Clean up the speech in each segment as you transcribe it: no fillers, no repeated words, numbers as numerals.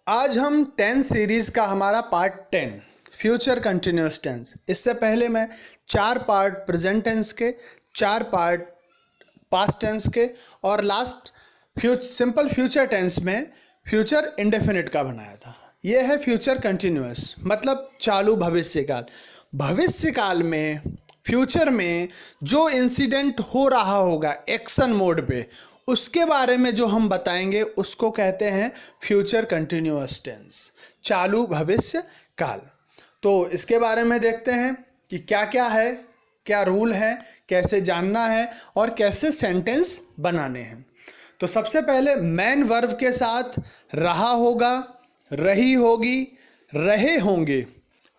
आज हम 10 सीरीज का हमारा पार्ट 10 फ्यूचर कंटिन्यूअस टेंस। इससे पहले मैं 4 पार्ट प्रेजेंट टेंस के, 4 पार्ट पास्ट टेंस के और लास्ट सिंपल फ्यूचर टेंस में फ्यूचर इंडेफिनिट का बनाया था। यह है फ्यूचर कंटिन्यूअस, मतलब चालू भविष्यकाल। भविष्यकाल में फ्यूचर में जो इंसिडेंट हो रहा होगा एक्शन मोड पे, उसके बारे में जो हम बताएंगे उसको कहते हैं फ्यूचर कंटिन्यूअस टेंस, चालू भविष्य काल। तो इसके बारे में देखते हैं कि क्या क्या है, क्या रूल है, कैसे जानना है और कैसे सेंटेंस बनाने हैं। तो सबसे पहले मैन वर्ब के साथ रहा होगा, रही होगी, रहे होंगे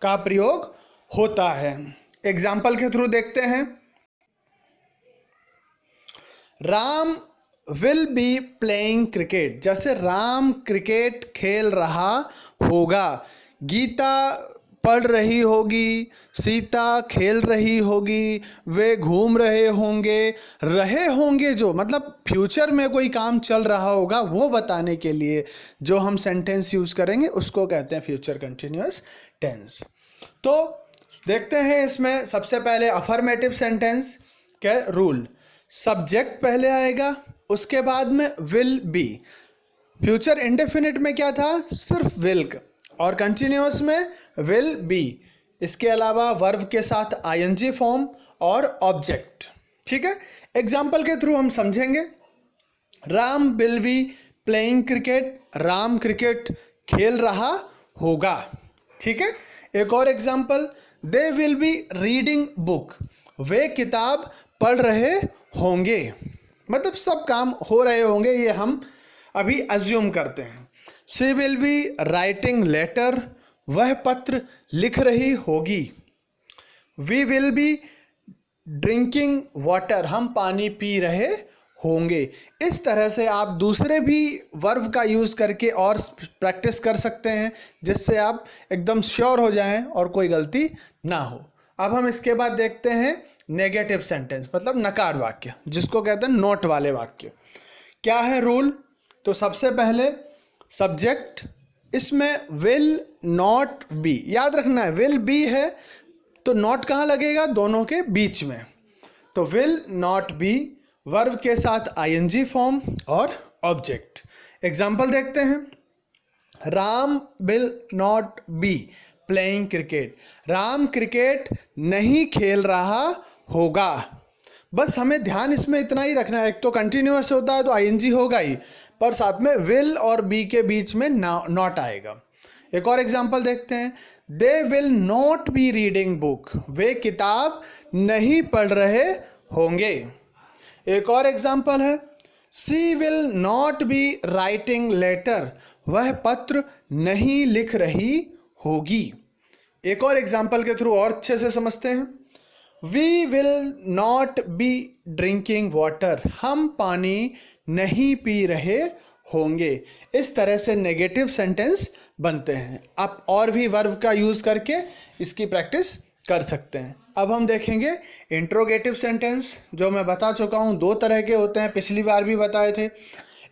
का प्रयोग होता है। एग्जाम्पल के थ्रू देखते हैं। Ram will be playing cricket, जैसे राम क्रिकेट खेल रहा होगा। गीता पढ़ रही होगी, सीता खेल रही होगी, वे घूम रहे होंगे। रहे होंगे जो मतलब फ्यूचर में कोई काम चल रहा होगा वो बताने के लिए जो हम सेंटेंस यूज करेंगे उसको कहते हैं फ्यूचर कंटिन्यूअस टेंस। तो देखते हैं इसमें सबसे पहले अफर्मेटिव सेंटेंस के रूल। सब्जेक्ट पहले आएगा, उसके बाद में विल बी। फ्यूचर इंडेफिनिट में क्या था, सिर्फ विल, और कंटिन्यूअस में विल बी। इसके अलावा वर्ब के साथ आईएनजी फॉर्म और ऑब्जेक्ट। ठीक है, एग्जाम्पल के थ्रू हम समझेंगे। Ram will be playing cricket, Ram cricket खेल रहा होगा। ठीक है, एक और example, they will be reading book, वे किताब पढ़ रहे होंगे। मतलब सब काम हो रहे होंगे, ये हम अभी अज्यूम करते हैं। She will be writing letter, वह पत्र लिख रही होगी। We will be drinking water, हम पानी पी रहे होंगे। इस तरह से आप दूसरे भी वर्ब का यूज़ करके और प्रैक्टिस कर सकते हैं, जिससे आप एकदम श्योर हो जाएं और कोई गलती ना हो। अब हम इसके बाद देखते हैं नेगेटिव सेंटेंस, मतलब नकार वाक्य, जिसको कहते हैं नोट वाले वाक्य। क्या है रूल? तो सबसे पहले सब्जेक्ट, इसमें विल नॉट बी, याद रखना है विल बी है तो नॉट कहाँ लगेगा, दोनों के बीच में। तो विल नॉट बी, वर्ब के साथ आईएनजी फॉर्म और ऑब्जेक्ट। एग्जाम्पल देखते हैं। Ram will not B playing cricket, Ram cricket नहीं खेल रहा होगा। बस हमें ध्यान इसमें इतना ही रखना है, एक तो कंटिन्यूअस होता है तो आईएनजी होगा ही, पर साथ में विल और बी के बीच में नॉट आएगा। एक और एग्जांपल देखते हैं। They will not be reading book, वे किताब नहीं पढ़ रहे होंगे। एक और एग्जांपल है, she will not be writing letter, वह पत्र नहीं लिख रही होगी। एक और एग्जांपल के थ्रू और अच्छे से समझते हैं। We will not be drinking water, हम पानी नहीं पी रहे होंगे। इस तरह से नेगेटिव सेंटेंस बनते हैं। आप और भी वर्ब का यूज़ करके इसकी प्रैक्टिस कर सकते हैं। अब हम देखेंगे इंट्रोगेटिव सेंटेंस, जो मैं बता चुका हूँ 2 तरह के होते हैं, पिछली बार भी बताए थे।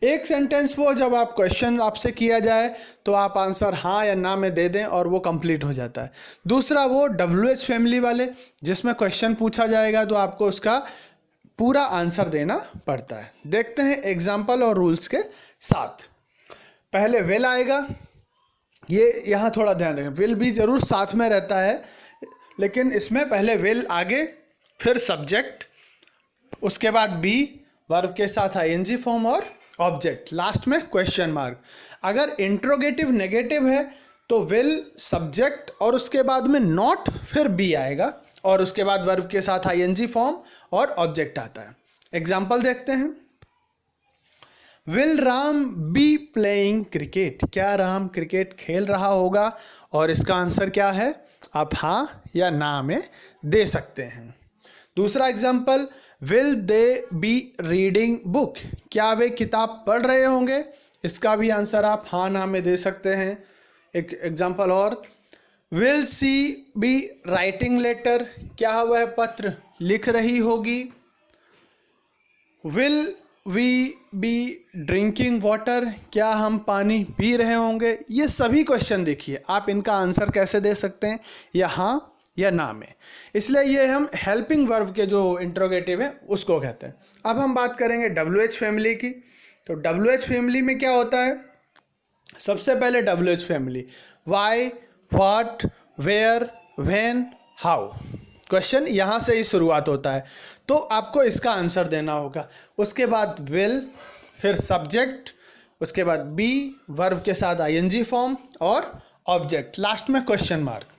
एक सेंटेंस वो जब आप क्वेश्चन आपसे किया जाए तो आप आंसर हाँ या ना में दे दें और वो कंप्लीट हो जाता है। दूसरा वो WH फैमिली वाले, जिसमें क्वेश्चन पूछा जाएगा तो आपको उसका पूरा आंसर देना पड़ता है। देखते हैं एग्जाम्पल और रूल्स के साथ। पहले विल आएगा, ये यहाँ थोड़ा ध्यान रखें, विल भी जरूर साथ में रहता है, लेकिन इसमें पहले विल आगे, फिर सब्जेक्ट, उसके बाद बी, वर्ब के साथ आईएनजी फॉर्म और ऑब्जेक्ट, लास्ट में क्वेश्चन मार्क। अगर इंट्रोगेटिव नेगेटिव है तो विल, सब्जेक्ट और उसके बाद में नॉट, फिर बी आएगा और उसके बाद वर्ब के साथ आईएनजी फॉर्म और ऑब्जेक्ट आता है। एग्जाम्पल देखते हैं। Will Ram be playing cricket, क्या राम क्रिकेट खेल रहा होगा? और इसका आंसर क्या है, आप हाँ या ना में दे सकते हैं। दूसरा example, will they be reading book, क्या वे किताब पढ़ रहे होंगे? इसका भी आंसर आप हाँ ना में दे सकते हैं। एक एग्जाम्पल और, will she be writing letter, क्या वह पत्र लिख रही होगी? Will we be drinking water, क्या हम पानी पी रहे होंगे। ये सभी क्वेश्चन देखिए आप इनका आंसर कैसे दे सकते हैं, या हाँ या ना में। इसलिए ये हम हेल्पिंग वर्ब के जो इंट्रोगेटिव है उसको कहते हैं। अब हम बात करेंगे WH फैमिली की। तो WH फैमिली में क्या होता है, सबसे पहले WH family why, what, where, when, how. Question यहाँ से ही शुरुआत होता है, तो आपको इसका आंसर देना होगा। उसके बाद विल, फिर सब्जेक्ट, उसके बाद बी, वर्ब के साथ ING फॉर्म और ऑब्जेक्ट, लास्ट में क्वेश्चन मार्क।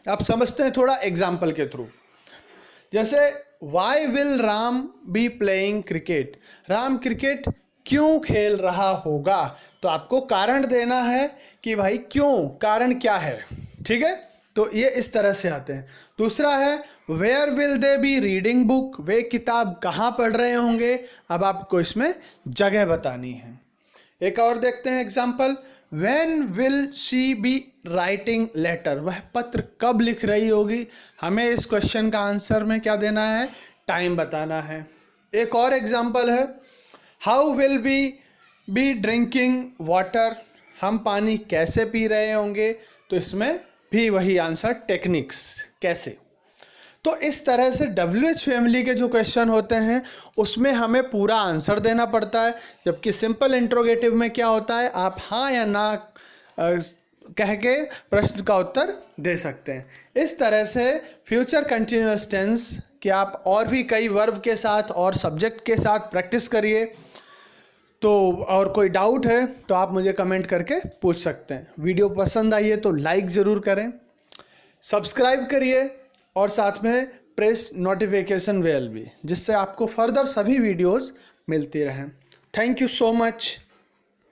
आप समझते हैं थोड़ा एग्जाम्पल के थ्रू। जैसे why will Ram be playing cricket, Ram cricket क्यों खेल रहा होगा। तो आपको कारण देना है कि भाई क्यों, कारण क्या है, ठीक है। तो ये इस तरह से आते हैं। दूसरा है where will they be reading book, वे किताब कहाँ पढ़ रहे होंगे। अब आपको इसमें जगह बतानी है। एक और देखते हैं example, when will she be writing letter, वह पत्र कब लिख रही होगी। हमें इस क्वेश्चन का आंसर में क्या देना है, टाइम बताना है। एक और एग्जाम्पल है, how will be drinking water, हम पानी कैसे पी रहे होंगे। तो इसमें भी वही आंसर, टेक्निक्स, कैसे। तो इस तरह से WH फैमिली के जो क्वेश्चन होते हैं उसमें हमें पूरा आंसर देना पड़ता है। जबकि सिंपल इंट्रोगेटिव में क्या होता है, आप हाँ या ना कह के प्रश्न का उत्तर दे सकते हैं। इस तरह से फ्यूचर कंटिन्यूअस टेंस कि आप और भी कई वर्ब के साथ और सब्जेक्ट के साथ प्रैक्टिस करिए। तो और कोई डाउट है तो आप मुझे कमेंट करके पूछ सकते हैं। वीडियो पसंद आई है तो लाइक ज़रूर करें, सब्सक्राइब करिए और साथ में प्रेस नोटिफिकेशन बेल भी, जिससे आपको फर्दर सभी वीडियोस मिलती रहें। Thank you so much.